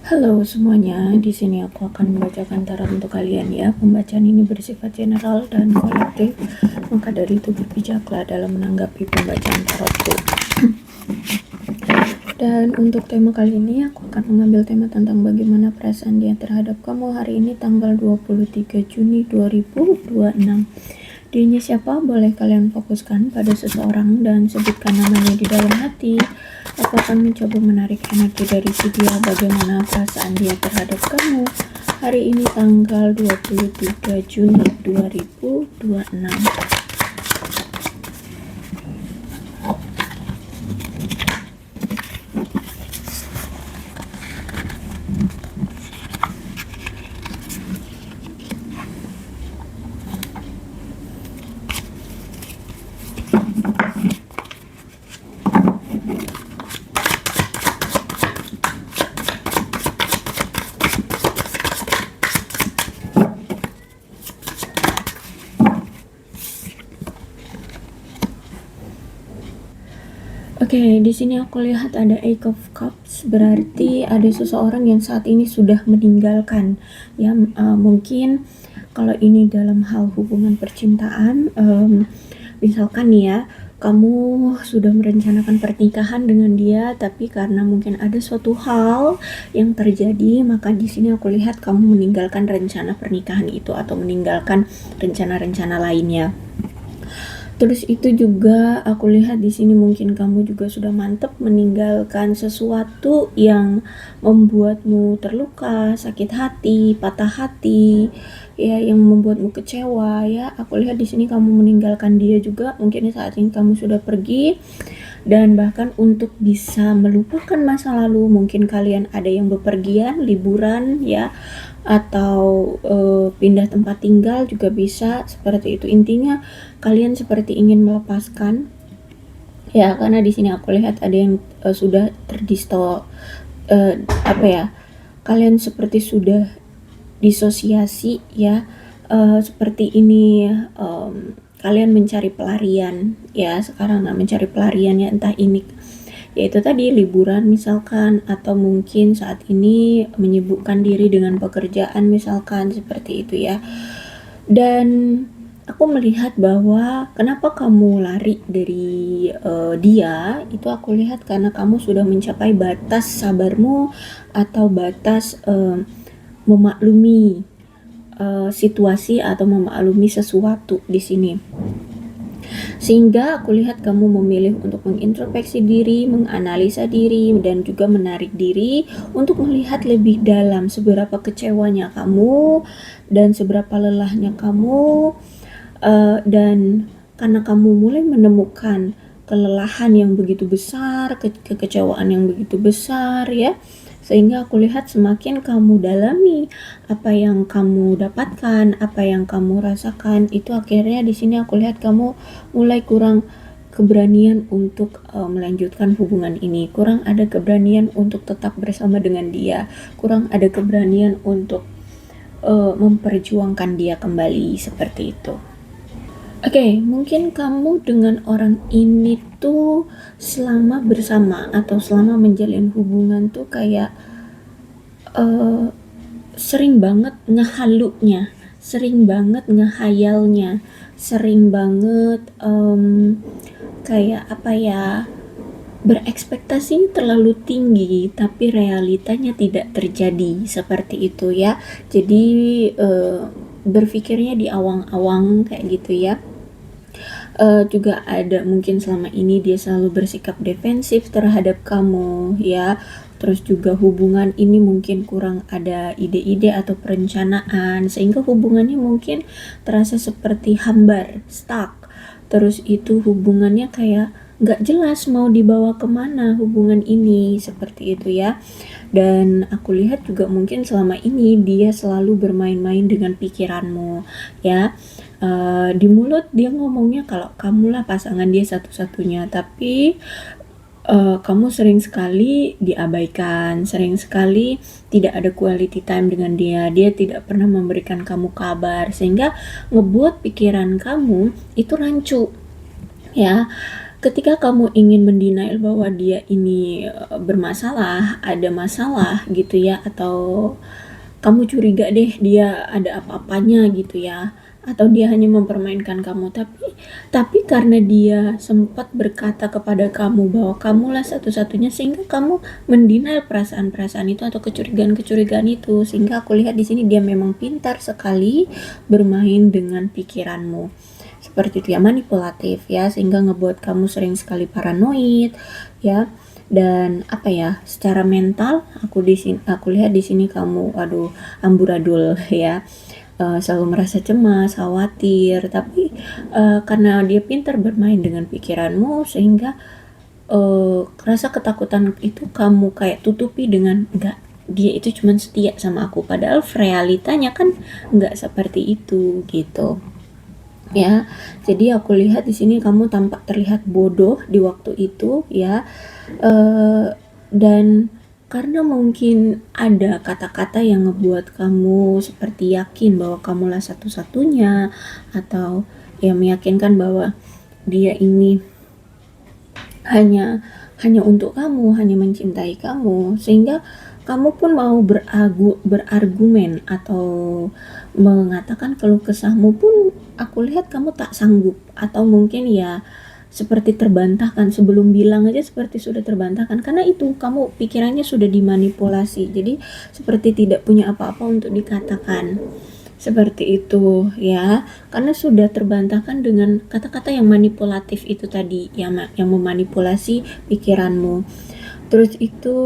Halo semuanya, di sini aku akan membacakan tarot untuk kalian ya. Pembacaan ini bersifat general dan kolektif, maka dari itu berbijaklah dalam menanggapi pembacaan tarotku. Dan untuk tema kali ini aku akan mengambil tema tentang bagaimana perasaan dia terhadap kamu hari ini tanggal 23 Juni 2026. Dirinya siapa? Boleh kalian fokuskan pada seseorang dan sebutkan namanya di dalam hati. Aku akan mencoba menarik energi dari si dia, bagaimana perasaan dia terhadap kamu hari ini tanggal 23 Juni 2026. Oke, di sini aku lihat ada Eight of Cups, berarti ada seseorang yang saat ini sudah meninggalkan. Ya, mungkin kalau ini dalam hal hubungan percintaan, misalkan nih ya, kamu sudah merencanakan pernikahan dengan dia, tapi karena mungkin ada suatu hal yang terjadi, maka di sini aku lihat kamu meninggalkan rencana pernikahan itu atau meninggalkan rencana-rencana lainnya. Terus itu juga aku lihat di sini mungkin kamu juga sudah mantap meninggalkan sesuatu yang membuatmu terluka, sakit hati, patah hati, ya yang membuatmu kecewa ya. Aku lihat di sini kamu meninggalkan dia juga. Mungkin saat ini kamu sudah pergi dan bahkan untuk bisa melupakan masa lalu, mungkin kalian ada yang bepergian, liburan ya, atau pindah tempat tinggal juga bisa seperti itu. Intinya kalian seperti ingin melepaskan ya, karena di sini aku lihat ada yang sudah kalian seperti sudah disosiasi ya, seperti ini. Kalian mencari pelarian ya, sekarang mencari pelarian ya, entah ini yaitu tadi liburan misalkan, atau mungkin saat ini menyibukkan diri dengan pekerjaan misalkan, seperti itu ya. Dan aku melihat bahwa kenapa kamu lari dari dia, itu aku lihat karena kamu sudah mencapai batas sabarmu atau batas memaklumi situasi atau memaklumi sesuatu di sini. Sehingga aku lihat kamu memilih untuk mengintrospeksi diri, menganalisa diri, dan juga menarik diri untuk melihat lebih dalam seberapa kecewanya kamu dan seberapa lelahnya kamu, dan karena kamu mulai menemukan kelelahan yang begitu besar, kekecewaan yang begitu besar ya, sehingga aku lihat semakin kamu dalami apa yang kamu dapatkan, apa yang kamu rasakan, itu akhirnya di sini aku lihat kamu mulai kurang keberanian untuk melanjutkan hubungan ini, kurang ada keberanian untuk tetap bersama dengan dia, kurang ada keberanian untuk memperjuangkan dia kembali, seperti itu. Oke, mungkin kamu dengan orang ini tuh selama bersama atau selama menjalin hubungan tuh kayak sering banget ngehalunya, sering banget ngehayalnya, sering banget kayak apa ya, berekspektasi terlalu tinggi tapi realitanya tidak terjadi, seperti itu ya. Jadi berpikirnya di awang-awang kayak gitu ya. Juga ada mungkin selama ini dia selalu bersikap defensif terhadap kamu ya. Terus juga hubungan ini mungkin kurang ada ide-ide atau perencanaan, sehingga hubungannya mungkin terasa seperti hambar, stuck. Terus itu hubungannya kayak nggak jelas mau dibawa kemana hubungan ini, seperti itu ya. Dan aku lihat juga mungkin selama ini dia selalu bermain-main dengan pikiranmu ya. Di mulut dia ngomongnya kalau kamulah pasangan dia satu-satunya, tapi kamu sering sekali diabaikan, sering sekali tidak ada quality time dengan dia, dia tidak pernah memberikan kamu kabar, sehingga ngebuat pikiran kamu itu rancu ya. ketika kamu ingin mendenial bahwa dia ini bermasalah, ada masalah gitu ya, atau kamu curiga deh dia ada apa-apanya gitu ya, atau dia hanya mempermainkan kamu, tapi karena dia sempat berkata kepada kamu bahwa kamulah satu-satunya, sehingga kamu mendenial perasaan-perasaan itu atau kecurigaan-kecurigaan itu. Sehingga aku lihat di sini dia memang pintar sekali bermain dengan pikiranmu seperti itu ya, manipulatif ya, sehingga ngebuat kamu sering sekali paranoid ya. Dan apa ya, secara mental aku lihat di sini kamu aduh amburadul ya, selalu merasa cemas, khawatir, tapi karena dia pintar bermain dengan pikiranmu, sehingga rasa ketakutan itu kamu kayak tutupi dengan enggak, dia itu cuma setia sama aku, padahal realitanya kan enggak seperti itu gitu ya. Jadi aku lihat di sini kamu tampak terlihat bodoh di waktu itu ya, dan karena mungkin ada kata-kata yang ngebuat kamu seperti yakin bahwa kamulah satu-satunya, atau ya meyakinkan bahwa dia ini hanya hanya untuk kamu, hanya mencintai kamu, sehingga kamu pun mau berargumen atau mengatakan keluh kesahmu pun aku lihat kamu tak sanggup, atau mungkin ya seperti terbantahkan, sebelum bilang aja seperti sudah terbantahkan, karena itu kamu pikirannya sudah dimanipulasi, jadi seperti tidak punya apa-apa untuk dikatakan seperti itu ya, karena sudah terbantahkan dengan kata-kata yang manipulatif itu tadi, yang memanipulasi pikiranmu. Terus itu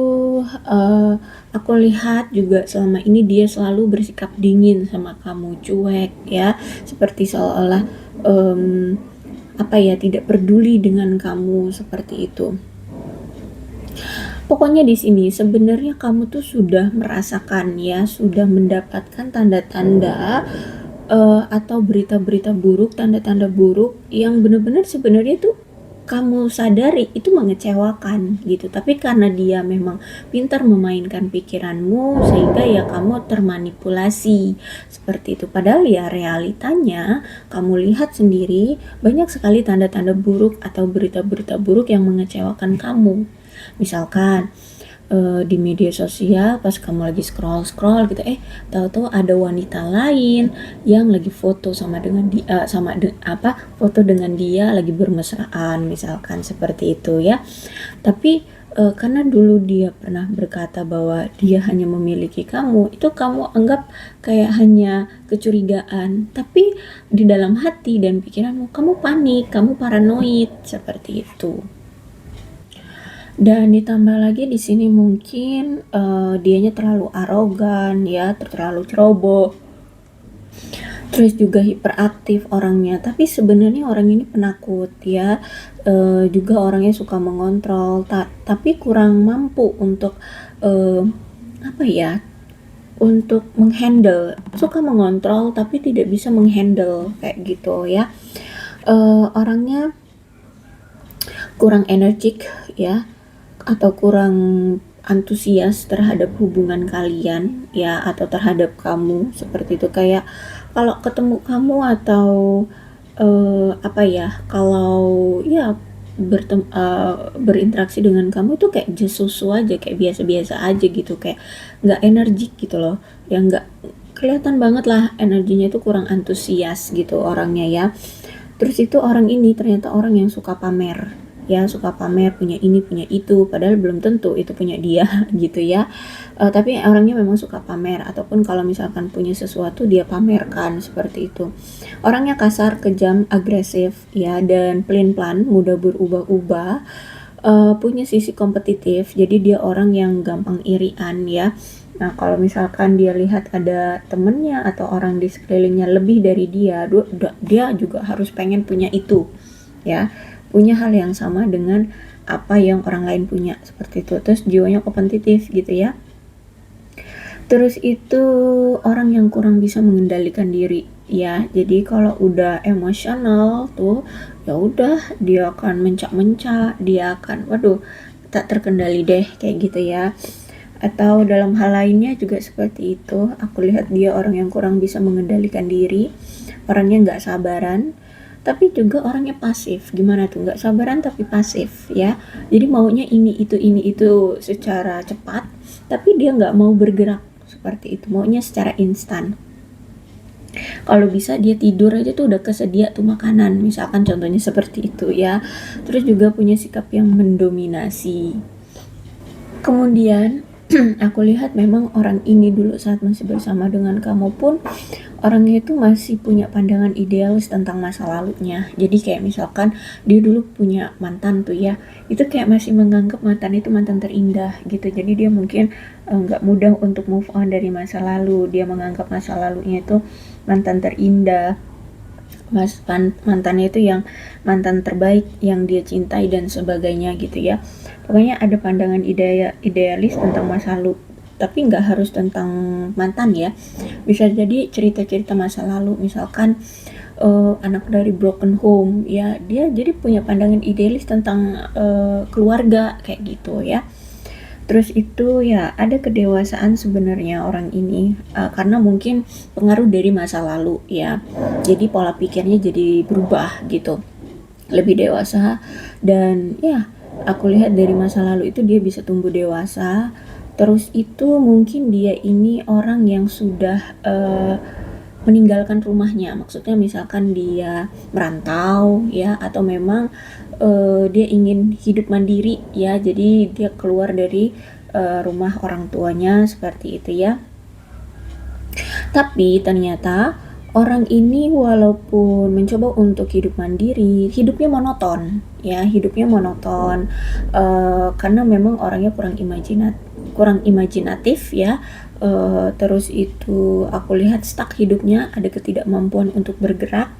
aku lihat juga selama ini dia selalu bersikap dingin sama kamu, cuek ya, seperti seolah-olah apa ya, tidak peduli dengan kamu seperti itu. Pokoknya di sini sebenarnya kamu tuh sudah merasakan ya, sudah mendapatkan tanda-tanda atau berita-berita buruk, tanda-tanda buruk yang benar-benar sebenarnya tuh kamu sadari itu mengecewakan gitu, tapi karena dia memang pintar memainkan pikiranmu, sehingga ya kamu termanipulasi seperti itu. Padahal ya realitanya kamu lihat sendiri banyak sekali tanda-tanda buruk atau berita-berita buruk yang mengecewakan kamu. Misalkan di media sosial pas kamu lagi scroll gitu, tahu-tahu ada wanita lain yang lagi foto sama dengan dia, foto dengan dia lagi bermesraan, misalkan seperti itu ya. Tapi karena dulu dia pernah berkata bahwa dia hanya memiliki kamu, itu kamu anggap kayak hanya kecurigaan, tapi di dalam hati dan pikiranmu kamu panik, kamu paranoid seperti itu. Dan ditambah lagi di sini mungkin dianya terlalu arogan ya, terlalu ceroboh, terus juga hiperaktif orangnya, tapi sebenarnya orang ini penakut ya, juga orangnya suka mengontrol, tapi kurang mampu untuk apa ya, untuk menghandle, suka mengontrol tapi tidak bisa menghandle kayak gitu ya. Orangnya kurang energik ya, atau kurang antusias terhadap hubungan kalian ya, atau terhadap kamu seperti itu. Kayak kalau ketemu kamu atau apa ya, kalau ya berinteraksi dengan kamu itu kayak just susu aja, kayak biasa-biasa aja gitu, kayak nggak energik gitu loh, yang nggak kelihatan banget lah energinya, itu kurang antusias gitu orangnya ya. Terus itu orang ini ternyata orang yang suka pamer ya, suka pamer, punya ini punya itu, padahal belum tentu itu punya dia gitu ya. Tapi orangnya memang suka pamer, ataupun kalau misalkan punya sesuatu dia pamerkan seperti itu. Orangnya kasar, kejam, agresif ya, dan pelin-pelan, mudah berubah-ubah, punya sisi kompetitif, jadi dia orang yang gampang irian ya. Nah, kalau misalkan dia lihat ada temennya atau orang di sekelilingnya lebih dari dia juga harus pengen punya itu ya, punya hal yang sama dengan apa yang orang lain punya seperti itu. Terus jiwanya kompetitif gitu ya. Terus itu orang yang kurang bisa mengendalikan diri ya, jadi kalau udah emosional tuh ya udah dia akan mencak-mencak, dia akan waduh tak terkendali deh kayak gitu ya. Atau dalam hal lainnya juga seperti itu, aku lihat dia orang yang kurang bisa mengendalikan diri, orangnya nggak sabaran, tapi juga orangnya pasif. Gimana tuh? Nggak sabaran tapi pasif ya. Jadi maunya ini itu secara cepat, tapi dia nggak mau bergerak seperti itu. Maunya secara instan. Kalau bisa dia tidur aja tuh udah kesedia tuh makanan, misalkan contohnya seperti itu ya. Terus juga punya sikap yang mendominasi. Kemudian aku lihat memang orang ini dulu saat masih bersama dengan kamu pun orangnya itu masih punya pandangan idealis tentang masa lalunya. Jadi kayak misalkan dia dulu punya mantan tuh ya, itu kayak masih menganggap mantan itu mantan terindah gitu. Jadi dia mungkin nggak mudah untuk move on dari masa lalu. Dia menganggap masa lalunya itu mantan terindah, mantannya itu yang mantan terbaik yang dia cintai dan sebagainya gitu ya. Pokoknya ada pandangan idealis tentang masa lalu, tapi nggak harus tentang mantan ya, bisa jadi cerita-cerita masa lalu, misalkan anak dari broken home ya, dia jadi punya pandangan idealis tentang keluarga kayak gitu ya. Terus itu ya ada kedewasaan sebenarnya orang ini, karena mungkin pengaruh dari masa lalu ya. Jadi pola pikirnya jadi berubah gitu, lebih dewasa. Dan ya aku lihat dari masa lalu itu dia bisa tumbuh dewasa. Terus itu mungkin dia ini orang yang sudah meninggalkan rumahnya, maksudnya misalkan dia merantau ya, atau memang dia ingin hidup mandiri ya, jadi dia keluar dari rumah orang tuanya seperti itu ya. Tapi ternyata orang ini walaupun mencoba untuk hidup mandiri, hidupnya monoton ya, karena memang orangnya kurang imajinatif ya. Terus itu aku lihat stuck hidupnya, ada ketidakmampuan untuk bergerak.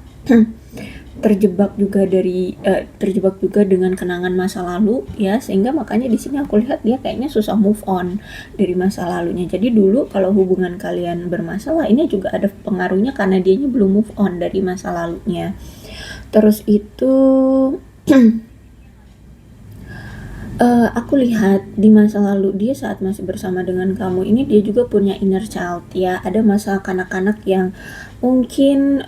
terjebak juga dengan kenangan masa lalu ya, sehingga makanya di sini aku lihat dia kayaknya susah move on dari masa lalunya. Jadi dulu kalau hubungan kalian bermasalah, ini juga ada pengaruhnya karena dianya belum move on dari masa lalunya. Terus itu aku lihat di masa lalu dia saat masih bersama dengan kamu ini, dia juga punya inner child ya, ada masa kanak-kanak yang mungkin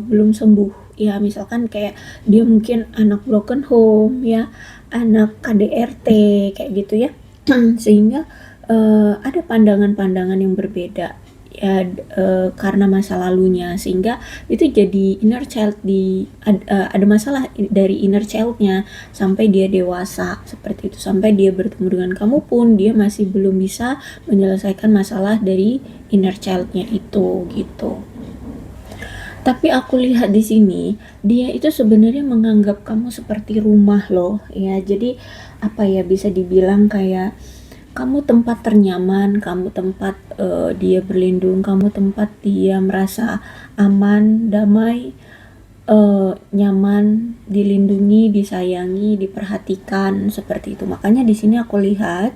belum sembuh ya, misalkan kayak dia mungkin anak broken home ya, anak KDRT kayak gitu ya. Sehingga ada pandangan-pandangan yang berbeda ya, karena masa lalunya, sehingga itu jadi inner child ada masalah dari inner childnya sampai dia dewasa seperti itu, sampai dia bertemu dengan kamu pun dia masih belum bisa menyelesaikan masalah dari inner childnya itu gitu. Tapi aku lihat di sini dia itu sebenarnya menganggap kamu seperti rumah loh ya. Jadi apa ya, bisa dibilang kayak kamu tempat ternyaman, kamu tempat dia berlindung, kamu tempat dia merasa aman, damai, nyaman, dilindungi, disayangi, diperhatikan seperti itu. Makanya di sini aku lihat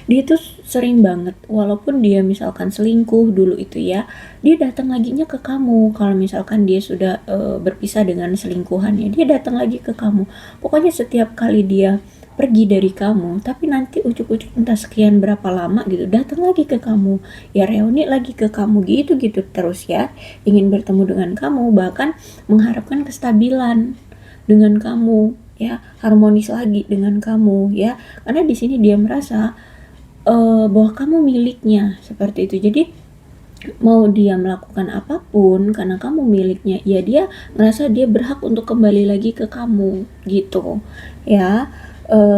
dia tuh sering banget, walaupun dia misalkan selingkuh dulu itu ya, dia datang laginya ke kamu. Kalau misalkan dia sudah berpisah dengan selingkuhannya, dia datang lagi ke kamu. Pokoknya setiap kali dia pergi dari kamu, tapi nanti ujuk-ujuk entah sekian berapa lama gitu datang lagi ke kamu, ya reuni lagi ke kamu, gitu terus ya, ingin bertemu dengan kamu, bahkan mengharapkan kestabilan dengan kamu ya, harmonis lagi dengan kamu ya, karena di sini dia merasa bahwa kamu miliknya seperti itu. Jadi mau dia melakukan apapun karena kamu miliknya, ya dia merasa dia berhak untuk kembali lagi ke kamu gitu ya.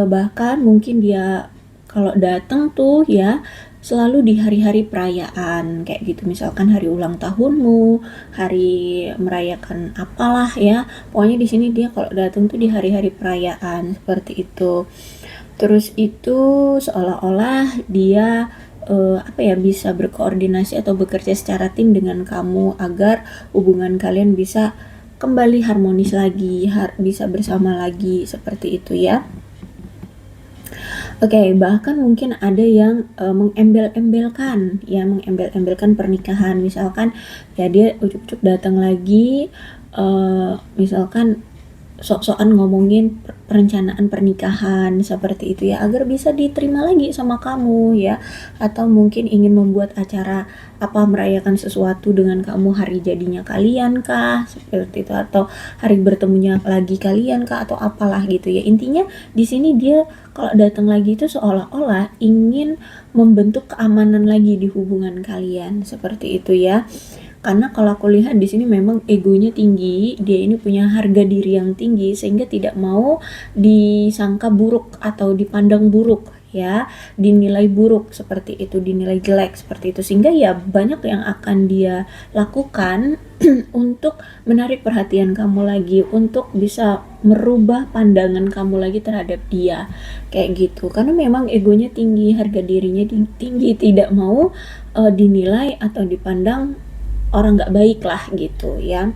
Bahkan mungkin dia kalau datang tuh ya selalu di hari-hari perayaan kayak gitu, misalkan hari ulang tahunmu, hari merayakan apalah ya, pokoknya di sini dia kalau datang tuh di hari-hari perayaan seperti itu. Terus itu seolah-olah dia apa ya, bisa berkoordinasi atau bekerja secara tim dengan kamu agar hubungan kalian bisa kembali harmonis lagi, bisa bersama lagi seperti itu ya. Oke, bahkan mungkin ada yang mengembel-embelkan pernikahan, misalkan ya dia ujuk-ujuk datang lagi, misalkan sok-sokan ngomongin perencanaan pernikahan seperti itu ya, agar bisa diterima lagi sama kamu ya, atau mungkin ingin membuat acara apa, merayakan sesuatu dengan kamu, hari jadinya kalian kah seperti itu, atau hari bertemunya lagi kalian kah, atau apalah gitu ya. Intinya di sini dia kalau datang lagi itu seolah-olah ingin membentuk keamanan lagi di hubungan kalian seperti itu ya. Karena kalau aku lihat di sini memang egonya tinggi, dia ini punya harga diri yang tinggi sehingga tidak mau disangka buruk atau dipandang buruk ya, dinilai buruk seperti itu, dinilai jelek seperti itu, sehingga ya banyak yang akan dia lakukan untuk menarik perhatian kamu lagi, untuk bisa merubah pandangan kamu lagi terhadap dia kayak gitu. Karena memang egonya tinggi, harga dirinya tinggi, tidak mau dinilai atau dipandang orang nggak baik lah gitu ya.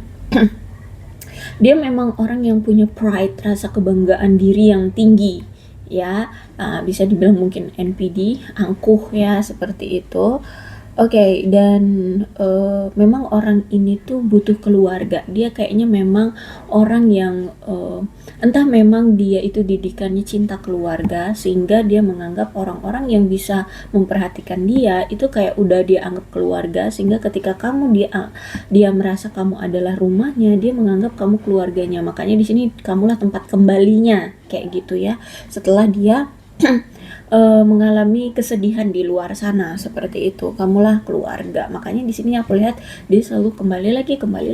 Dia memang orang yang punya pride, rasa kebanggaan diri yang tinggi ya. Bisa dibilang mungkin NPD, angkuh ya seperti itu. Oke, dan memang orang ini tuh butuh keluarga. Dia kayaknya memang orang yang entah memang dia itu didikannya cinta keluarga, sehingga dia menganggap orang-orang yang bisa memperhatikan dia itu kayak udah dia anggap keluarga, sehingga ketika dia merasa kamu adalah rumahnya, dia menganggap kamu keluarganya. Makanya di sini kamulah tempat kembalinya kayak gitu ya. Setelah dia mengalami kesedihan di luar sana seperti itu, kamulah keluarga. Makanya di sini aku lihat dia selalu kembali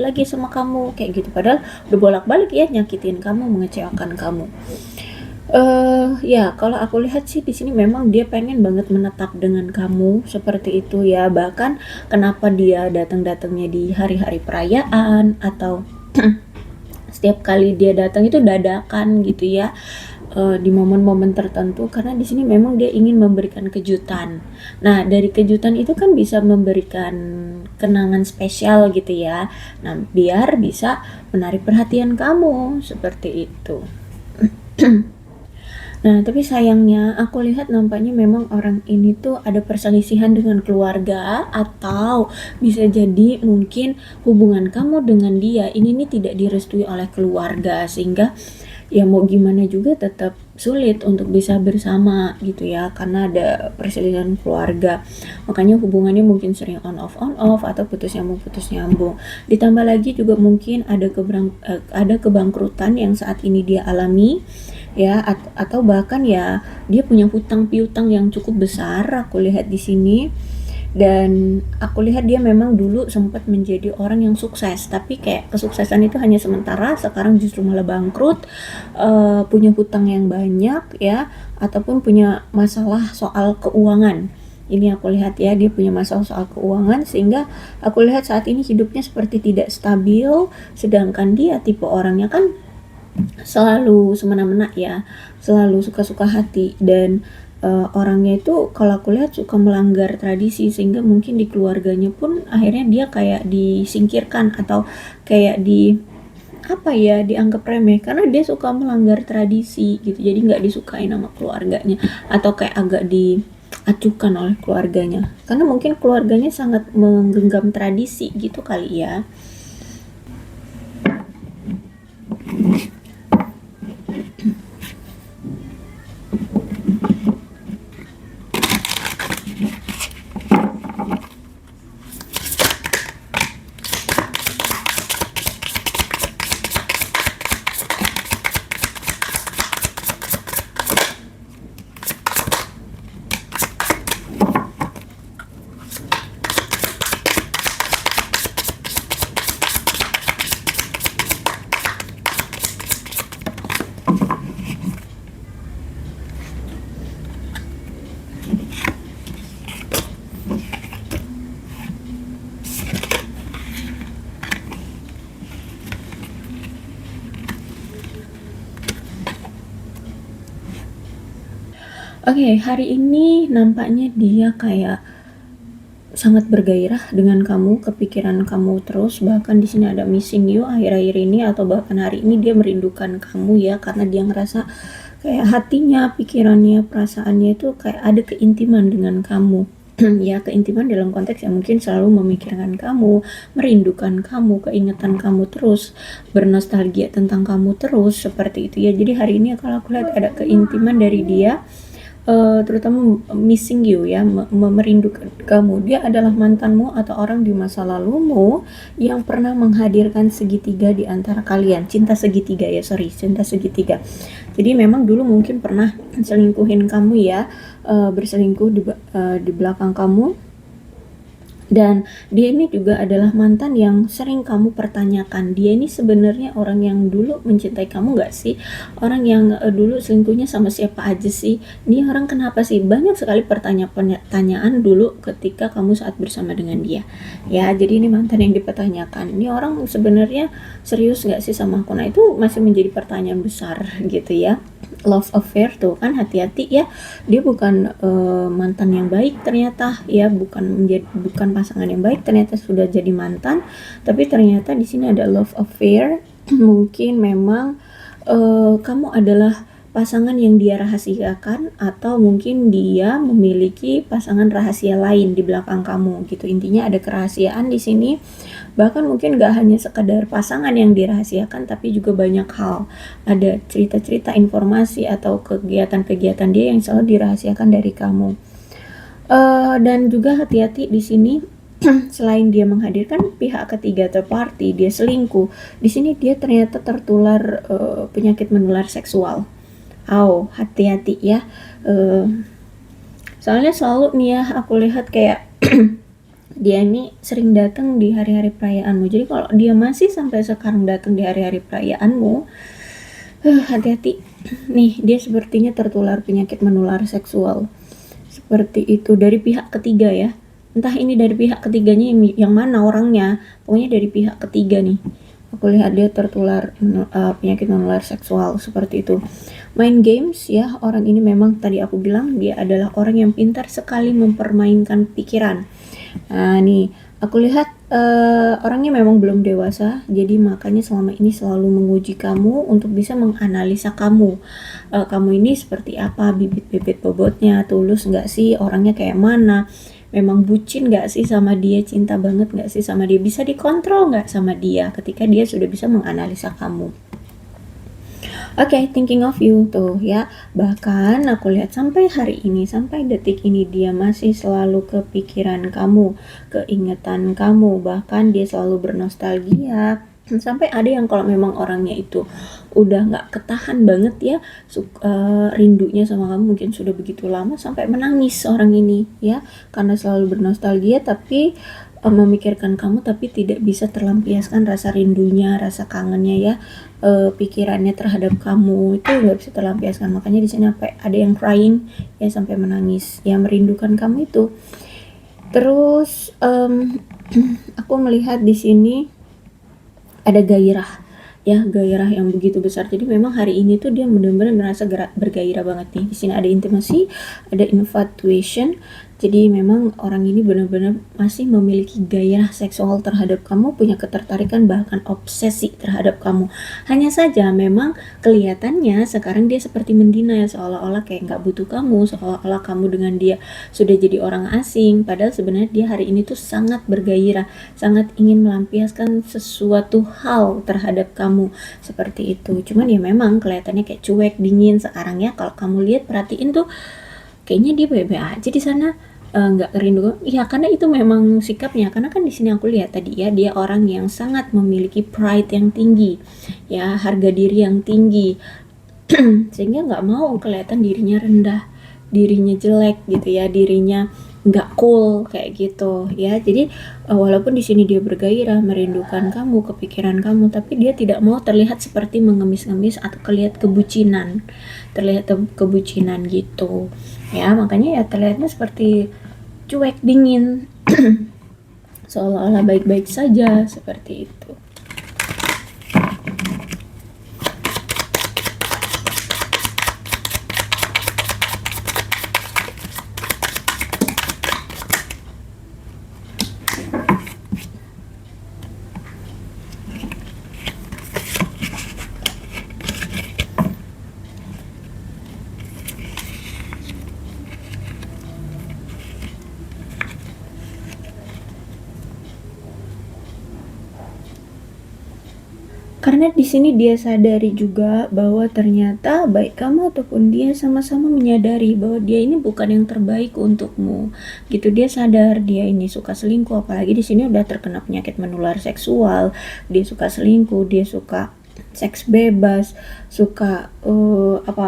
lagi sama kamu kayak gitu, padahal udah bolak-balik ya nyakitin kamu, mengecewakan kamu. Ya kalau aku lihat sih di sini memang dia pengen banget menetap dengan kamu seperti itu ya. Bahkan kenapa dia datang-datangnya di hari-hari perayaan atau setiap kali dia datang itu dadakan gitu ya, di momen-momen tertentu, karena di sini memang dia ingin memberikan kejutan. Nah, dari kejutan itu kan bisa memberikan kenangan spesial gitu ya. Nah, biar bisa menarik perhatian kamu seperti itu. Nah, tapi sayangnya aku lihat nampaknya memang orang ini tuh ada perselisihan dengan keluarga, atau bisa jadi mungkin hubungan kamu dengan dia ini nih tidak direstui oleh keluarga, sehingga ya mau gimana juga tetap sulit untuk bisa bersama gitu ya, karena ada perselisihan keluarga. Makanya hubungannya mungkin sering on off atau putus nyambung. Ditambah lagi juga mungkin ada kebangkrutan yang saat ini dia alami ya, atau bahkan ya dia punya hutang piutang yang cukup besar aku lihat di sini. Dan aku lihat dia memang dulu sempat menjadi orang yang sukses, tapi kayak kesuksesan itu hanya sementara, sekarang justru malah bangkrut, punya hutang yang banyak ya, ataupun punya masalah soal keuangan. Ini aku lihat ya, dia punya masalah soal keuangan, sehingga aku lihat saat ini hidupnya seperti tidak stabil. Sedangkan dia tipe orangnya kan selalu semena-mena ya, selalu suka-suka hati, dan orangnya itu kalau aku lihat suka melanggar tradisi, sehingga mungkin di keluarganya pun akhirnya dia kayak disingkirkan atau kayak apa ya, dianggap remeh karena dia suka melanggar tradisi gitu, jadi nggak disukai sama keluarganya, atau kayak agak diacukan oleh keluarganya karena mungkin keluarganya sangat menggenggam tradisi gitu kali ya. Oke, hari ini nampaknya dia kayak sangat bergairah dengan kamu, kepikiran kamu terus, bahkan di sini ada missing you akhir-akhir ini, atau bahkan hari ini dia merindukan kamu ya, karena dia ngerasa kayak hatinya, pikirannya, perasaannya itu kayak ada keintiman dengan kamu. ya keintiman dalam konteks yang mungkin selalu memikirkan kamu, merindukan kamu, keingetan kamu terus, bernostalgia tentang kamu terus, seperti itu ya. Jadi hari ini kalau aku lihat ada keintiman dari dia, terutama missing you ya, merindukan kamu. Dia adalah mantanmu atau orang di masa lalumu yang pernah menghadirkan segitiga di antara kalian. Cinta segitiga ya, cinta segitiga. Jadi memang dulu mungkin pernah selingkuhin kamu ya, berselingkuh di belakang kamu. Dan dia ini juga adalah mantan yang sering kamu pertanyakan, dia ini sebenarnya orang yang dulu mencintai kamu gak sih? Orang yang dulu selingkuhnya sama siapa aja sih? Ini orang kenapa sih? Banyak sekali pertanyaan dulu ketika kamu saat bersama dengan dia. Ya, jadi ini mantan yang dipertanyakan. Ini orang sebenarnya serius gak sih sama aku? Nah, itu masih menjadi pertanyaan besar gitu ya. Love affair tuh kan, hati-hati ya, dia bukan mantan yang baik ternyata ya, bukan pasangan yang baik, ternyata sudah jadi mantan. Tapi ternyata di sini ada love affair. Mungkin memang kamu adalah pasangan yang dia rahasiakan, atau mungkin dia memiliki pasangan rahasia lain di belakang kamu gitu. Intinya ada kerahasiaan di sini. Bahkan mungkin gak hanya sekadar pasangan yang dirahasiakan, tapi juga banyak hal. Ada cerita-cerita, informasi, atau kegiatan-kegiatan dia yang selalu dirahasiakan dari kamu. Dan juga hati-hati di sini. Selain dia menghadirkan pihak ketiga, third party, dia selingkuh. Di sini dia ternyata tertular penyakit menular seksual. Hati-hati ya. Soalnya selalu nih ya, aku lihat kayak dia ini sering datang di hari-hari perayaanmu. Jadi kalau dia masih sampai sekarang datang di hari-hari perayaanmu, hati-hati. Nih, dia sepertinya tertular penyakit menular seksual. Seperti itu dari pihak ketiga ya. Entah ini dari pihak ketiganya yang mana orangnya. Pokoknya dari pihak ketiga nih. Aku lihat dia tertular penyakit menular seksual seperti itu. Main games ya, orang ini memang tadi aku bilang dia adalah orang yang pintar sekali mempermainkan pikiran. Nah nih, aku lihat orangnya memang belum dewasa, jadi makanya selama ini selalu menguji kamu untuk bisa menganalisa kamu. Kamu ini seperti apa, bibit-bibit bobotnya, tulus nggak sih, orangnya kayak mana, memang bucin nggak sih sama dia, cinta banget nggak sih sama dia, bisa dikontrol nggak sama dia ketika dia sudah bisa menganalisa kamu. Oke, thinking of you tuh ya. Bahkan aku lihat sampai hari ini, sampai detik ini dia masih selalu kepikiran kamu, keingetan kamu. Bahkan dia selalu bernostalgia. Sampai ada yang kalau memang orangnya itu udah nggak ketahan banget ya, rindunya sama kamu, mungkin sudah begitu lama, sampai menangis orang ini ya, karena selalu bernostalgia tapi memikirkan kamu, tapi tidak bisa terlampiaskan rasa rindunya, rasa kangennya ya, pikirannya terhadap kamu itu nggak bisa terlampiaskan. Makanya di sini sampai ada yang crying ya, sampai menangis ya, merindukan kamu itu. Terus aku melihat di sini ada gairah ya, gairah yang begitu besar. Jadi memang hari ini tuh dia benar-benar merasa bergairah banget nih. Di sini ada intimacy, ada infatuation. Jadi memang orang ini benar-benar masih memiliki gairah seksual terhadap kamu, punya ketertarikan bahkan obsesi terhadap kamu. Hanya saja memang kelihatannya sekarang dia seperti mendina ya, seolah-olah kayak nggak butuh kamu, seolah-olah kamu dengan dia sudah jadi orang asing. Padahal sebenarnya dia hari ini tuh sangat bergairah, sangat ingin melampiaskan sesuatu hal terhadap kamu seperti itu. Cuman ya memang kelihatannya kayak cuek, dingin sekarang ya. Kalau kamu lihat, perhatiin tuh, kayaknya dia baik-baik aja di sana, nggak rindu ya, karena itu memang sikapnya. Karena kan di sini aku lihat tadi ya, dia orang yang sangat memiliki pride yang tinggi ya, harga diri yang tinggi sehingga nggak mau kelihatan dirinya rendah, dirinya jelek gitu ya, dirinya nggak cool kayak gitu ya. Jadi walaupun di sini dia bergairah, merindukan kamu, kepikiran kamu, tapi dia tidak mau terlihat seperti mengemis-ngemis atau terlihat kebucinan gitu ya. Makanya ya terlihatnya seperti cuek, dingin seolah-olah baik-baik saja seperti itu. Karena di sini dia sadari juga bahwa ternyata baik kamu ataupun dia sama-sama menyadari bahwa dia ini bukan yang terbaik untukmu. Gitu, dia sadar dia ini suka selingkuh, apalagi di sini udah terkena penyakit menular seksual. Dia suka selingkuh, dia suka seks bebas, suka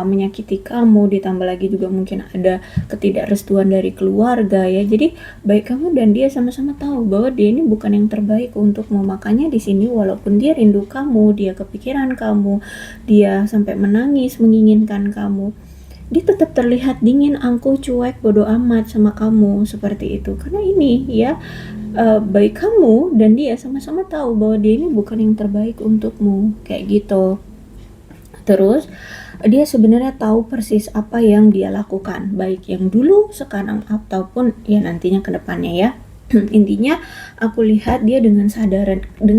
menyakiti kamu, ditambah lagi juga mungkin ada ketidakrestuan dari keluarga ya. Jadi baik kamu dan dia sama-sama tahu bahwa dia ini bukan yang terbaik untukmu. Makanya di sini walaupun dia rindu kamu, dia kepikiran kamu, dia sampai menangis menginginkan kamu, dia tetap terlihat dingin, angkuh, cuek, bodoh amat sama kamu seperti itu. Karena ini ya baik kamu dan dia sama-sama tahu bahwa dia ini bukan yang terbaik untukmu, kayak gitu. Terus dia sebenarnya tahu persis apa yang dia lakukan, baik yang dulu, sekarang, ataupun ya nantinya ke depannya ya. Intinya aku lihat dia dengan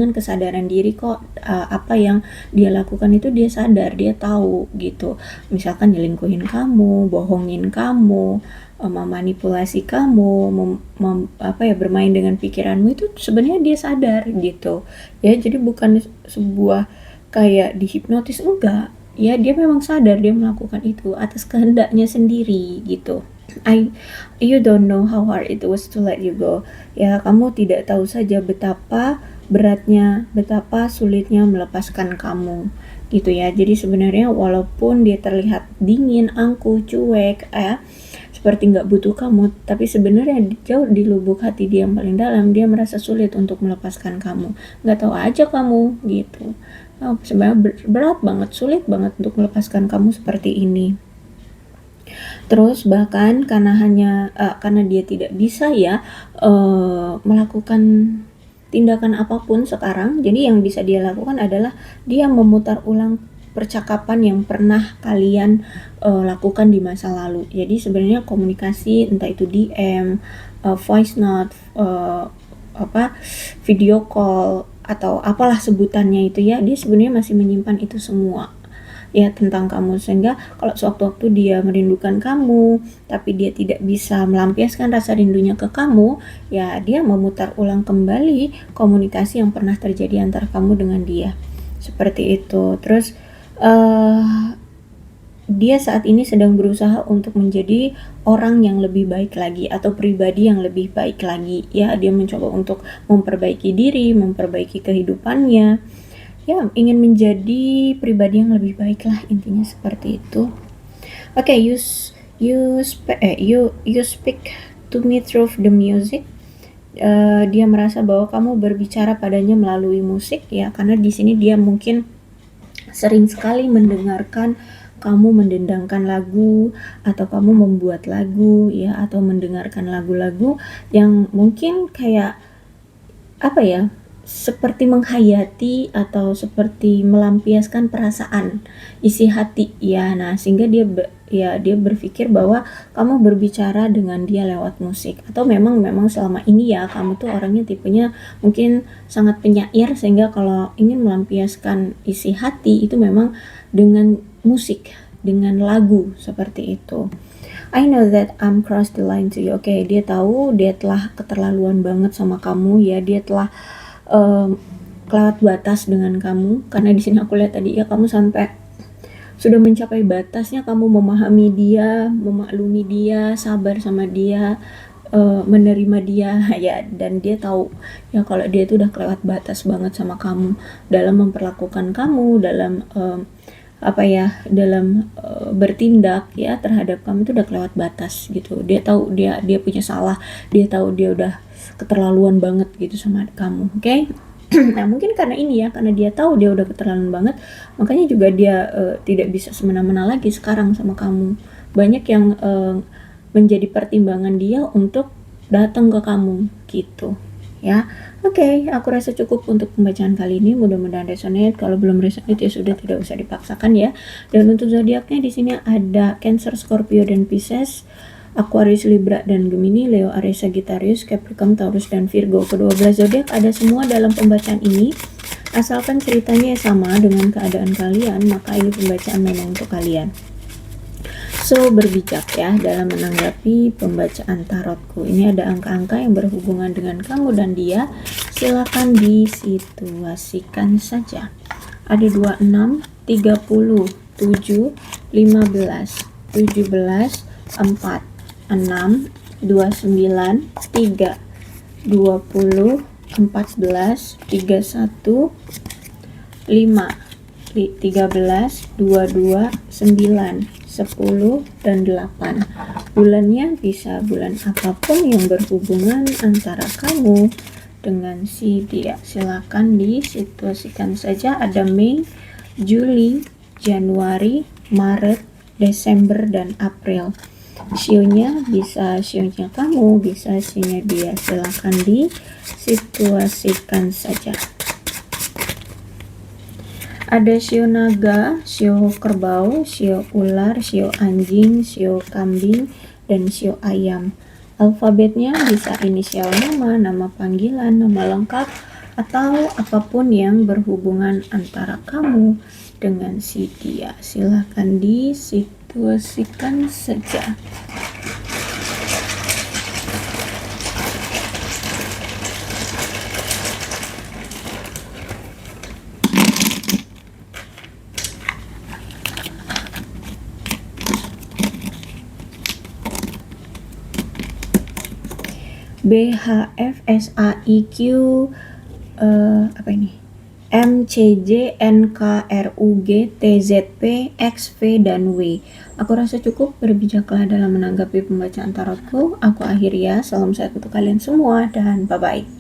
kesadaran diri kok, apa yang dia lakukan itu dia sadar, dia tahu gitu. Misalkan nyelingkuhin kamu, bohongin kamu, memanipulasi kamu, bermain dengan pikiranmu, itu sebenarnya dia sadar gitu. Ya, jadi bukan sebuah kayak dihipnotis, enggak. Ya, dia memang sadar dia melakukan itu atas kehendaknya sendiri gitu. You don't know how hard it was to let you go. Ya, kamu tidak tahu saja betapa beratnya, betapa sulitnya melepaskan kamu gitu ya. Jadi sebenarnya walaupun dia terlihat dingin, angkuh, cuek, seperti nggak butuh kamu, tapi sebenarnya jauh di lubuk hati dia yang paling dalam, dia merasa sulit untuk melepaskan kamu. Nggak tahu aja kamu gitu. Sebenarnya berat banget, sulit banget untuk melepaskan kamu seperti ini. Terus bahkan karena dia tidak bisa ya melakukan tindakan apapun sekarang, jadi yang bisa dia lakukan adalah dia memutar ulang percakapan yang pernah kalian lakukan di masa lalu. Jadi sebenarnya komunikasi, entah itu DM, voice note, video call, atau apalah sebutannya itu ya, dia sebenarnya masih menyimpan itu semua ya tentang kamu, sehingga kalau sewaktu-waktu dia merindukan kamu tapi dia tidak bisa melampiaskan rasa rindunya ke kamu, ya dia memutar ulang kembali komunikasi yang pernah terjadi antara kamu dengan dia, seperti itu. Terus dia saat ini sedang berusaha untuk menjadi orang yang lebih baik lagi atau pribadi yang lebih baik lagi ya. Dia mencoba untuk memperbaiki diri, memperbaiki kehidupannya ya, ingin menjadi pribadi yang lebih baik lah, intinya seperti itu. Okay, you speak to me through the music. Dia merasa bahwa kamu berbicara padanya melalui musik ya, karena di sini dia mungkin sering sekali mendengarkan kamu mendendangkan lagu, atau kamu membuat lagu ya, atau mendengarkan lagu-lagu yang mungkin kayak seperti menghayati atau seperti melampiaskan perasaan isi hati ya. Nah, sehingga dia berpikir bahwa kamu berbicara dengan dia lewat musik, atau memang selama ini ya kamu tuh orangnya tipenya mungkin sangat penyair, sehingga kalau ingin melampiaskan isi hati itu memang dengan musik, dengan lagu, seperti itu. I know that I'm cross the line to you. Okay, dia tahu dia telah keterlaluan banget sama kamu ya, dia telah kelewat batas dengan kamu, karena di sini aku lihat tadi ya kamu sampai sudah mencapai batasnya, kamu memahami dia, memaklumi dia, sabar sama dia, menerima dia ya, dan dia tahu ya kalau dia itu udah kelewat batas banget sama kamu dalam memperlakukan kamu, dalam bertindak ya terhadap kamu itu udah kelewat batas gitu. Dia tahu dia punya salah, dia tahu dia udah keterlaluan banget gitu sama kamu. Oke? Nah, mungkin karena ini ya, karena dia tahu dia udah keterlaluan banget, makanya juga dia tidak bisa semena-mena lagi sekarang sama kamu. Banyak yang menjadi pertimbangan dia untuk datang ke kamu gitu ya. Oke, aku rasa cukup untuk pembacaan kali ini. Mudah-mudahan resonate. Kalau belum resonate ya sudah, tidak usah dipaksakan ya. Dan untuk zodiaknya di sini ada Cancer, Scorpio, dan Pisces, Aquarius, Libra, dan Gemini, Leo, Aries, Sagittarius, Capricorn, Taurus, dan Virgo. Ke-12 zodiak ada semua dalam pembacaan ini. Asalkan ceritanya sama dengan keadaan kalian, maka ini pembacaan memang untuk kalian. So, berbijak ya dalam menanggapi pembacaan tarotku. Ini ada angka-angka yang berhubungan dengan kamu dan dia. Silakan disituasikan saja. ada 26, 30, 7, 15, 17, 4, 6, 29, 3, 20, 14, 31, 5, 13, 22, 9, 10, dan 8. Bulannya bisa bulan apapun yang berhubungan antara kamu dengan si dia. Silakan disituasikan saja. Ada Mei, Juli, Januari, Maret, Desember, dan April. Sionya bisa sionya kamu, bisa sionya dia. Silakan disituasikan saja. Ada sio naga, sio kerbau, sio ular, sio anjing, sio kambing, dan sio ayam. Alfabetnya bisa inisial nama, nama panggilan, nama lengkap, atau apapun yang berhubungan antara kamu dengan si dia. Silahkan disituasikan saja. BHFSAIQ apa ini? MCJ, NKRUG, TZP, XV, dan W. Aku rasa cukup, berbijaklah dalam menanggapi pembacaan tarotku. Aku akhiri ya. Salam sehat untuk kalian semua dan bye-bye.